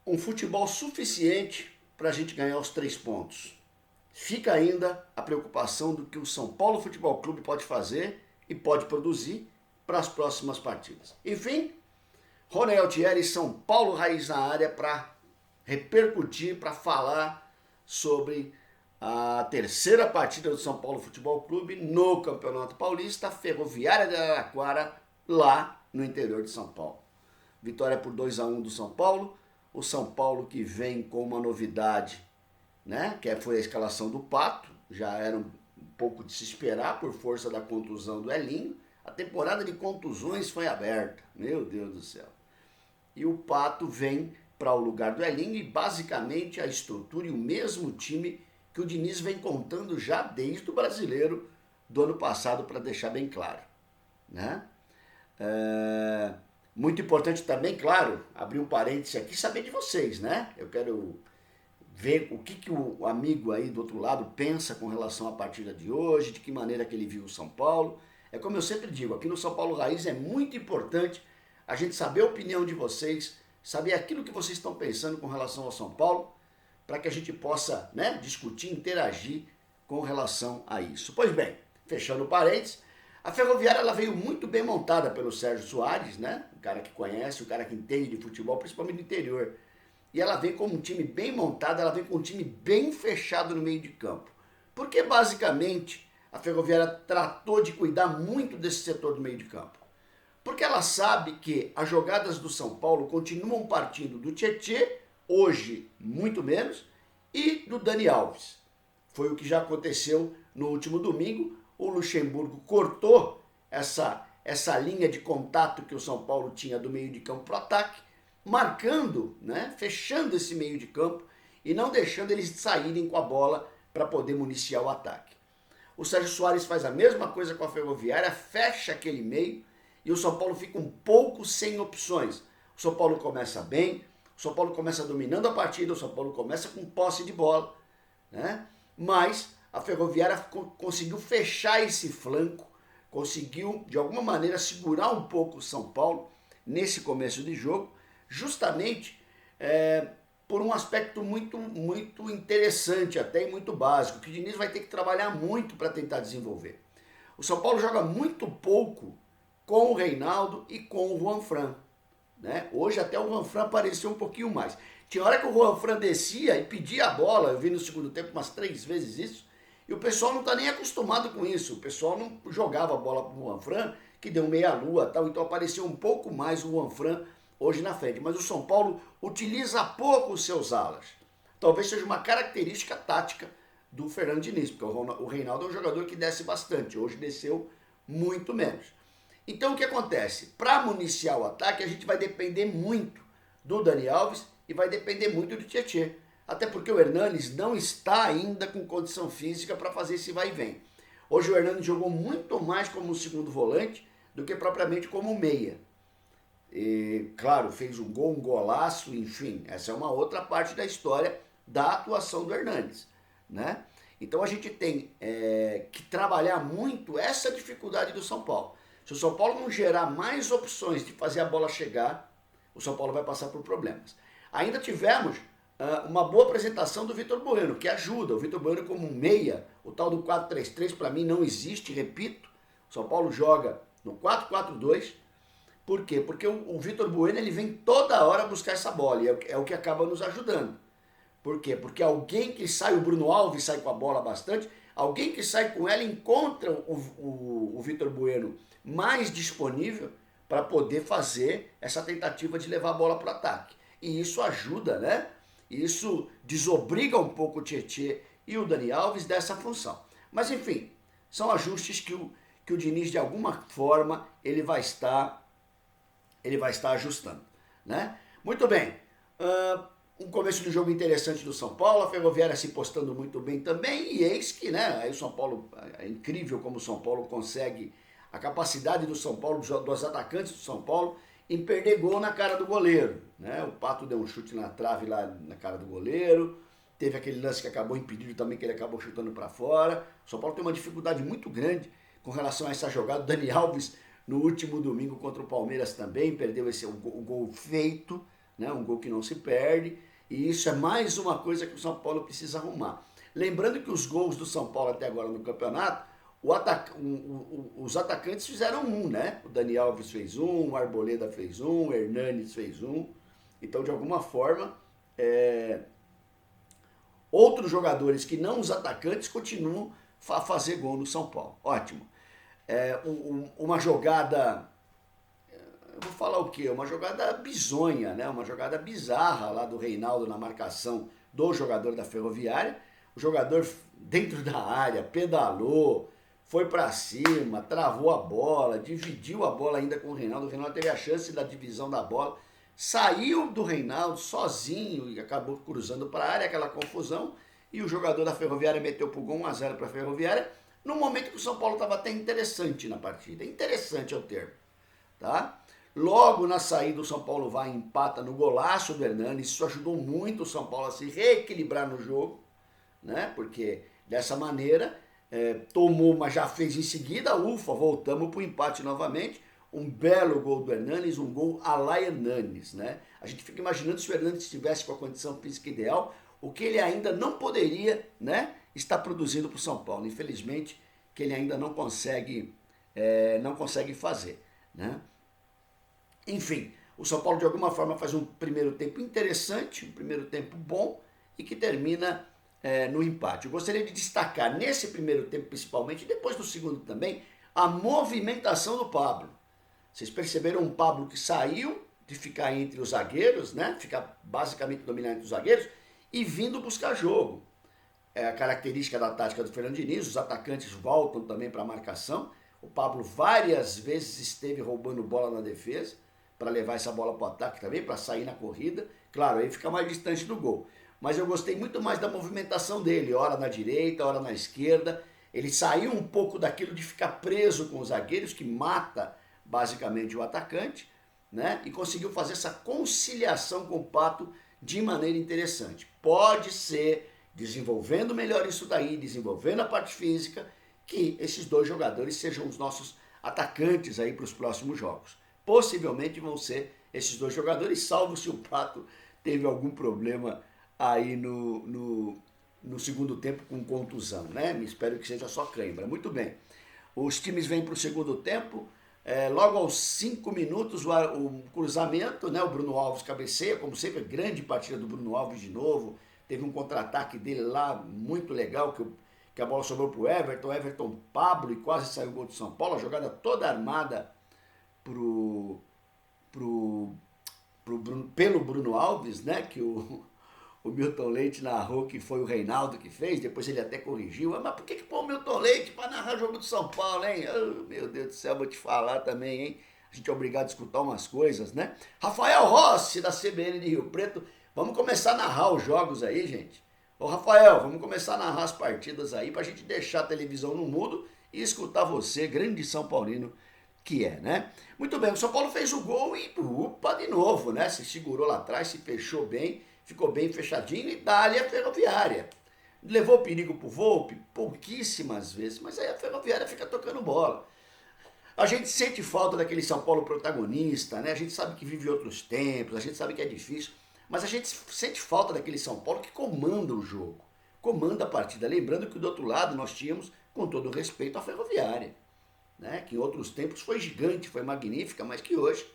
um futebol suficiente para a gente ganhar os 3 pontos. Fica ainda a preocupação do que o São Paulo Futebol Clube pode fazer e pode produzir para as próximas partidas. Enfim, Rony Altieri, São Paulo Raiz na área para repercutir, para falar sobre a terceira partida do São Paulo Futebol Clube no Campeonato Paulista, Ferroviária de Araraquara, lá no interior de São Paulo. Vitória por 2-1 do São Paulo, o São Paulo que vem com uma novidade, né, que foi a escalação do Pato, já era um pouco de se esperar por força da contusão do Elinho. A temporada de contusões foi aberta, meu Deus do céu. E o Pato vem para o lugar do Elinho e basicamente a estrutura e o mesmo time que o Diniz vem contando já desde o Brasileiro do ano passado, para deixar bem claro, né? Muito importante também, claro, abrir um parêntese aqui, saber de vocês, né? Eu quero ver o que o amigo aí do outro lado pensa com relação à partida de hoje, de que maneira que ele viu o São Paulo. É como eu sempre digo, aqui no São Paulo Raiz é muito importante a gente saber a opinião de vocês, saber aquilo que vocês estão pensando com relação ao São Paulo, para que a gente possa, né, discutir, interagir com relação a isso. Pois bem, fechando o parênteses, a Ferroviária ela veio muito bem montada pelo Sérgio Soares, né, o cara que conhece, o cara que entende de futebol, principalmente no interior. E ela vem com um time bem montado, ela vem com um time bem fechado no meio de campo. Porque basicamente a Ferroviária tratou de cuidar muito desse setor do meio de campo. Porque ela sabe que as jogadas do São Paulo continuam partindo do Tietê, hoje muito menos, e do Dani Alves. Foi o que já aconteceu no último domingo. O Luxemburgo cortou essa linha de contato que o São Paulo tinha do meio de campo para o ataque, marcando, né, fechando esse meio de campo e não deixando eles saírem com a bola para poder municiar o ataque. O Sérgio Soares faz a mesma coisa com a Ferroviária, fecha aquele meio e o São Paulo fica um pouco sem opções. O São Paulo começa bem, o São Paulo começa dominando a partida, o São Paulo começa com posse de bola, né? Mas a Ferroviária conseguiu fechar esse flanco, conseguiu de alguma maneira segurar um pouco o São Paulo nesse começo de jogo, justamente por um aspecto muito interessante até e muito básico, que o Diniz vai ter que trabalhar muito para tentar desenvolver. O São Paulo joga muito pouco com o Reinaldo e com o Juanfran, né? Hoje até o Juanfran apareceu um pouquinho mais. Tinha hora que o Juanfran descia e pedia a bola, eu vi no segundo tempo umas 3 vezes isso, e o pessoal não está nem acostumado com isso, o pessoal não jogava a bola para o Juanfran, que deu meia-lua e tal, então apareceu um pouco mais o Juanfran hoje na frente. Mas o São Paulo utiliza pouco os seus alas. Talvez seja uma característica tática do Fernando Diniz, porque o Reinaldo é um jogador que desce bastante, hoje desceu muito menos. Então o que acontece? Para municiar o ataque, a gente vai depender muito do Dani Alves e vai depender muito do Tietê. Até porque o Hernanes não está ainda com condição física para fazer esse vai e vem. Hoje o Hernanes jogou muito mais como segundo volante do que propriamente como meia. E, claro, fez um gol, um golaço, enfim, essa é uma outra parte da história da atuação do Hernanes, né? Então a gente tem que trabalhar muito essa dificuldade do São Paulo. Se o São Paulo não gerar mais opções de fazer a bola chegar, o São Paulo vai passar por problemas. Ainda tivemos uma boa apresentação do Vitor Bueno, que ajuda. O Vitor Bueno como um meia, o tal do 4-3-3 para mim não existe, repito. O São Paulo joga no 4-4-2. Por quê? Porque o Vitor Bueno ele vem toda hora buscar essa bola e é o que acaba nos ajudando. Por quê? Porque alguém que sai, o Bruno Alves sai com a bola bastante, alguém que sai com ela encontra o Vitor Bueno mais disponível para poder fazer essa tentativa de levar a bola para o ataque. E isso ajuda, né? Isso desobriga um pouco o Tietê e o Dani Alves dessa função. Mas enfim, são ajustes que o Diniz de alguma forma ele vai estar ajustando, né? Muito bem, um começo de jogo interessante do São Paulo, a Ferroviária se postando muito bem também, e eis que, né, aí o São Paulo, é incrível como o São Paulo consegue, a capacidade do São Paulo, dos atacantes do São Paulo, em perder gol na cara do goleiro, né? O Pato deu um chute na trave lá na cara do goleiro, teve aquele lance que acabou impedido também, que ele acabou chutando para fora. O São Paulo tem uma dificuldade muito grande com relação a essa jogada. O Dani Alves, no último domingo contra o Palmeiras também, perdeu o gol feito, né? Um gol que não se perde, e isso é mais uma coisa que o São Paulo precisa arrumar. Lembrando que os gols do São Paulo até agora no campeonato, os atacantes fizeram um, né? O Dani Alves fez um, o Arboleda fez um, o Hernanes fez um. Então, de alguma forma, outros jogadores que não os atacantes continuam a fazer gol no São Paulo. Ótimo. Uma jogada, eu vou falar o quê? Uma jogada bizonha, né? Uma jogada bizarra lá do Reinaldo na marcação do jogador da Ferroviária. O jogador dentro da área, pedalou, foi para cima, travou a bola, dividiu a bola ainda com o Reinaldo. O Reinaldo teve a chance da divisão da bola, saiu do Reinaldo sozinho e acabou cruzando para a área, aquela confusão, e o jogador da Ferroviária meteu pro gol 1-0 para a Ferroviária, no momento que o São Paulo estava até interessante na partida. Interessante é o termo, tá? Logo na saída o São Paulo vai e empata no golaço do Hernanes. Isso ajudou muito o São Paulo a se reequilibrar no jogo, né? Porque dessa maneira tomou, mas já fez em seguida, ufa, voltamos para o empate novamente. Um belo gol do Hernanes, um gol à la Hernanes, né? A gente fica imaginando se o Hernanes estivesse com a condição física ideal, o que ele ainda não poderia, né, estar produzindo para o São Paulo. Infelizmente, que ele ainda não consegue fazer, né? Enfim, o São Paulo de alguma forma faz um primeiro tempo interessante, um primeiro tempo bom e que termina no empate. Eu gostaria de destacar nesse primeiro tempo principalmente, e depois do segundo também, a movimentação do Pablo. Vocês perceberam um Pablo que saiu de ficar entre os zagueiros, né? Ficar basicamente dominando entre os zagueiros e vindo buscar jogo. É a característica da tática do Fernando Diniz, os atacantes voltam também para a marcação. O Pablo várias vezes esteve roubando bola na defesa para levar essa bola para o ataque também, para sair na corrida. Claro, aí fica mais distante do gol. Mas eu gostei muito mais da movimentação dele, hora na direita, hora na esquerda. Ele saiu um pouco daquilo de ficar preso com os zagueiros, que mata basicamente o atacante, né? E conseguiu fazer essa conciliação com o Pato de maneira interessante. Pode ser, desenvolvendo melhor isso daí, desenvolvendo a parte física, que esses dois jogadores sejam os nossos atacantes aí para os próximos jogos. Possivelmente vão ser esses dois jogadores, salvo se o Pato teve algum problema aí no segundo tempo com contusão, né? Espero que seja só cãibra. Muito bem. Os times vêm para o segundo tempo. Logo aos 5 minutos, o cruzamento, né? O Bruno Alves cabeceia, como sempre, grande partida do Bruno Alves de novo. Teve um contra-ataque dele lá, muito legal, que a bola sobrou para o Everton, Pablo, e quase saiu o gol do São Paulo. A jogada toda armada pelo Bruno Alves, né? Que o Milton Leite narrou que foi o Reinaldo que fez, depois ele até corrigiu. Mas por que pôr o Milton Leite para narrar o jogo do São Paulo, hein? Oh, meu Deus do céu, vou te falar também, hein? A gente é obrigado a escutar umas coisas, né? Rafael Rossi, da CBN de Rio Preto. Vamos começar a narrar os jogos aí, gente. Ô, Rafael, vamos começar a narrar as partidas aí pra gente deixar a televisão no mudo e escutar você, grande São Paulino que é, né? Muito bem, o São Paulo fez o gol e, upa, de novo, né? Se segurou lá atrás, se fechou bem, ficou bem fechadinho e dá-lhe a Ferroviária. Levou perigo pro Volpi pouquíssimas vezes, mas aí a Ferroviária fica tocando bola. A gente sente falta daquele São Paulo protagonista, né? A gente sabe que vive outros tempos, a gente sabe que é difícil, mas a gente sente falta daquele São Paulo que comanda o jogo, comanda a partida. Lembrando que do outro lado nós tínhamos, com todo o respeito, a Ferroviária, né? Que em outros tempos foi gigante, foi magnífica, mas que hoje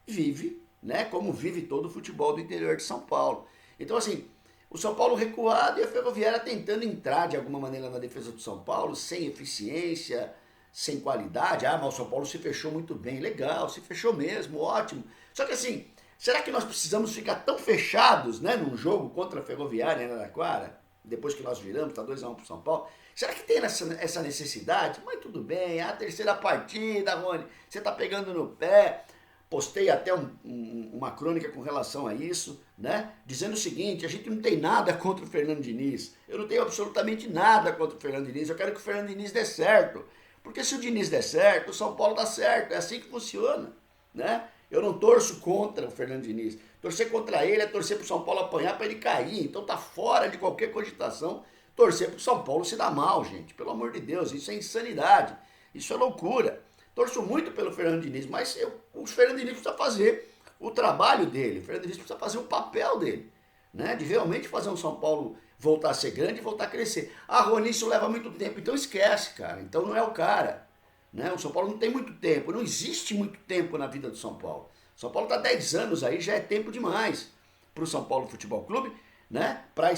vive, né? Como vive todo o futebol do interior de São Paulo. Então, assim, o São Paulo recuado e a Ferroviária tentando entrar de alguma maneira na defesa do São Paulo, sem eficiência, sem qualidade. Ah, mas o São Paulo se fechou muito bem. Legal, se fechou mesmo, ótimo. Só que assim, será que nós precisamos ficar tão fechados, né, num jogo contra a Ferroviária em Araraquara, depois que nós viramos, tá 2-1 pro São Paulo? Será que tem essa necessidade? Mas tudo bem, é a terceira partida, Rony, você tá pegando no pé. Postei até uma crônica com relação a isso, né? Dizendo o seguinte: a gente não tem nada contra o Fernando Diniz. Eu não tenho absolutamente nada contra o Fernando Diniz. Eu quero que o Fernando Diniz dê certo. Porque se o Diniz der certo, o São Paulo dá certo. É assim que funciona, né? Eu não torço contra o Fernando Diniz. Torcer contra ele é torcer pro São Paulo apanhar para ele cair. Então tá fora de qualquer cogitação torcer pro São Paulo se dar mal, gente. Pelo amor de Deus, isso é insanidade. Isso é loucura. Torço muito pelo Fernando Diniz, mas o Fernando Diniz precisa fazer o trabalho dele. O Fernando Diniz precisa fazer o papel dele, né? De realmente fazer um São Paulo voltar a ser grande e voltar a crescer. Ah, Rony, isso leva muito tempo, então esquece, cara. Então não é o cara, né? O São Paulo não tem muito tempo, não existe muito tempo na vida do São Paulo. O São Paulo está 10 anos aí, já é tempo demais para o São Paulo Futebol Clube, né? Para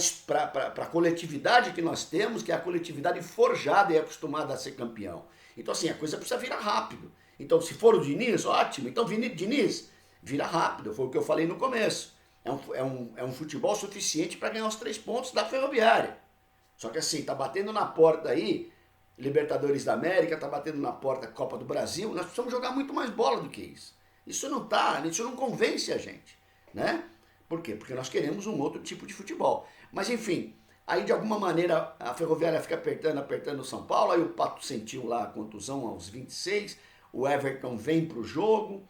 a coletividade que nós temos, que é a coletividade forjada e acostumada a ser campeão. Então assim, a coisa precisa virar rápido. Então se for o Diniz, ótimo. Então Diniz, vira rápido, foi o que eu falei no começo. É um futebol suficiente para ganhar os 3 pontos da Ferroviária. Só que assim, tá batendo na porta aí, Libertadores da América, tá batendo na porta Copa do Brasil, nós precisamos jogar muito mais bola do que isso. Isso não convence a gente, né? Por quê? Porque nós queremos um outro tipo de futebol. Mas enfim, aí de alguma maneira a Ferroviária fica apertando o São Paulo, aí o Pato sentiu lá a contusão aos 26, o Everton vem pro jogo,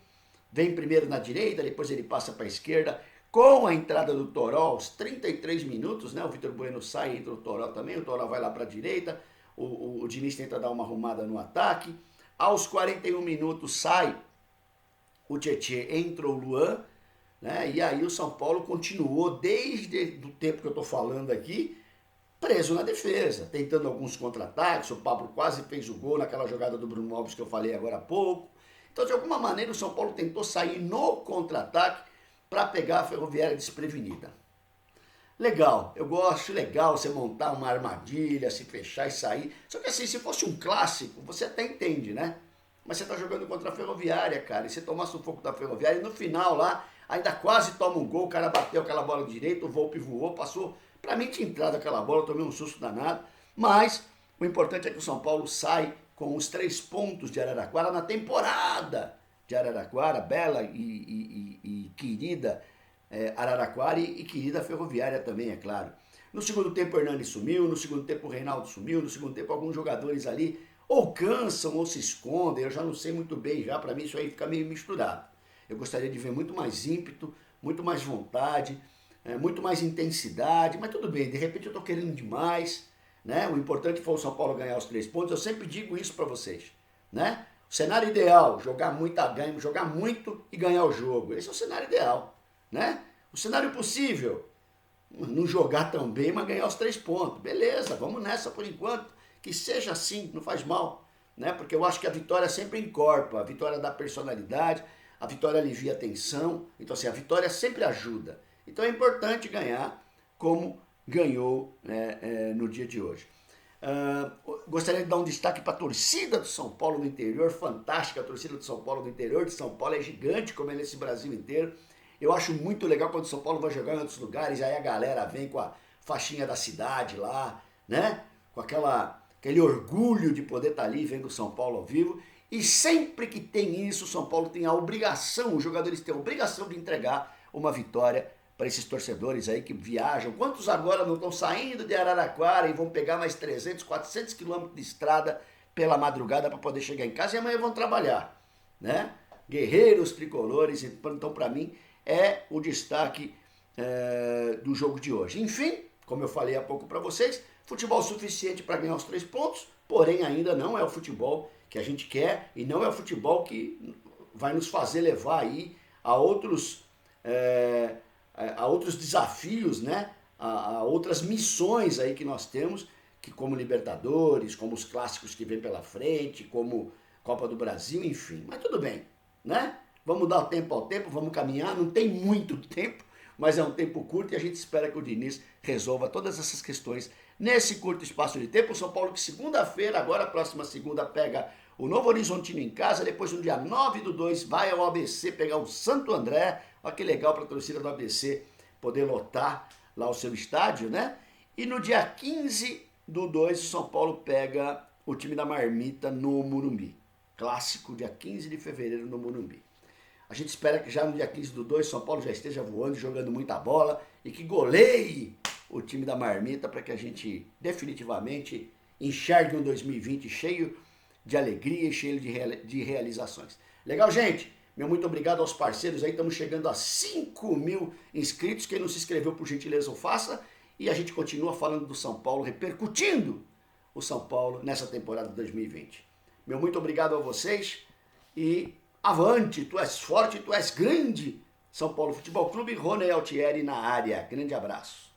vem primeiro na direita, depois ele passa para a esquerda, com a entrada do Toró aos 33 minutos, né? O Vitor Bueno sai, entra o Toró também, o Toró vai lá para a direita, o Diniz tenta dar uma arrumada no ataque, aos 41 minutos sai o Tietê, entra o Luan, né? E aí o São Paulo continuou, desde o tempo que eu estou falando aqui, preso na defesa, tentando alguns contra-ataques, o Pablo quase fez o gol naquela jogada do Bruno Alves que eu falei agora há pouco. Então, de alguma maneira, o São Paulo tentou sair no contra-ataque para pegar a Ferroviária desprevenida. Legal, eu gosto, legal você montar uma armadilha, se fechar e sair. Só que assim, se fosse um clássico, você até entende, né? Mas você tá jogando contra a Ferroviária, cara, e você tomar sufoco da Ferroviária, e no final lá, ainda quase toma um gol, o cara bateu aquela bola direita, o Volpe voou, passou. Pra mim tinha entrado aquela bola, eu tomei um susto danado. Mas o importante é que o São Paulo sai com os 3 pontos de Araraquara na temporada de Araraquara, bela e querida Araraquara e querida Ferroviária também, é claro. No segundo tempo o Hernani sumiu, no segundo tempo o Reinaldo sumiu, no segundo tempo alguns jogadores ali ou cansam ou se escondem, eu já não sei muito bem já, para mim isso aí fica meio misturado. Eu gostaria de ver muito mais ímpeto, muito mais vontade, muito mais intensidade, mas tudo bem, de repente eu estou querendo demais, né? O importante foi o São Paulo ganhar os 3 pontos, eu sempre digo isso para vocês, né? O cenário ideal, jogar muito e ganhar o jogo. Esse é o cenário ideal, né? O cenário possível, não jogar tão bem, mas ganhar os 3 pontos. Beleza, vamos nessa por enquanto. Que seja assim, não faz mal, né? Porque eu acho que a vitória sempre encorpa, a vitória dá personalidade, a vitória alivia a tensão. Então assim, a vitória sempre ajuda. Então é importante ganhar como ganhou, né, no dia de hoje. Gostaria de dar um destaque para a torcida do São Paulo no interior, fantástica. A torcida do São Paulo no interior de São Paulo é gigante, como é nesse Brasil inteiro. Eu acho muito legal quando o São Paulo vai jogar em outros lugares, aí a galera vem com a faixinha da cidade lá, né? Com aquele orgulho de poder estar ali vendo o São Paulo ao vivo. E sempre que tem isso, o São Paulo tem a obrigação, os jogadores têm a obrigação de entregar uma vitória para esses torcedores aí que viajam. Quantos agora não estão saindo de Araraquara e vão pegar mais 300, 400 quilômetros de estrada pela madrugada para poder chegar em casa e amanhã vão trabalhar, né? Guerreiros tricolores, então para mim é o destaque do jogo de hoje. Enfim, como eu falei há pouco para vocês, futebol suficiente para ganhar os 3 pontos, porém ainda não é o futebol que a gente quer e não é o futebol que vai nos fazer levar aí a outros desafios, né? A outras missões aí que nós temos, que como Libertadores, como os clássicos que vem pela frente, como Copa do Brasil, enfim. Mas tudo bem, né? Vamos dar o tempo ao tempo, vamos caminhar, não tem muito tempo, mas é um tempo curto e a gente espera que o Diniz resolva todas essas questões nesse curto espaço de tempo. O São Paulo que segunda-feira, agora próxima segunda, pega o Novo Horizontino em casa, depois no dia 9/2 vai ao ABC pegar o Santo André. Olha que legal para a torcida do ABC poder lotar lá o seu estádio, né? E no dia 15/2 o São Paulo pega o time da Marmita no Morumbi. Clássico, dia 15 de fevereiro no Morumbi. A gente espera que já no dia 15/2 São Paulo já esteja voando, jogando muita bola e que goleie o time da Marmita para que a gente definitivamente enxergue um 2020 cheio de alegria e cheio de realizações. Legal, gente? Meu muito obrigado aos parceiros aí, estamos chegando a 5.000 inscritos. Quem não se inscreveu, por gentileza, o faça. E a gente continua falando do São Paulo, repercutindo o São Paulo nessa temporada de 2020. Meu muito obrigado a vocês e avante, tu és forte, tu és grande, São Paulo Futebol Clube, Rony Altieri na área. Grande abraço.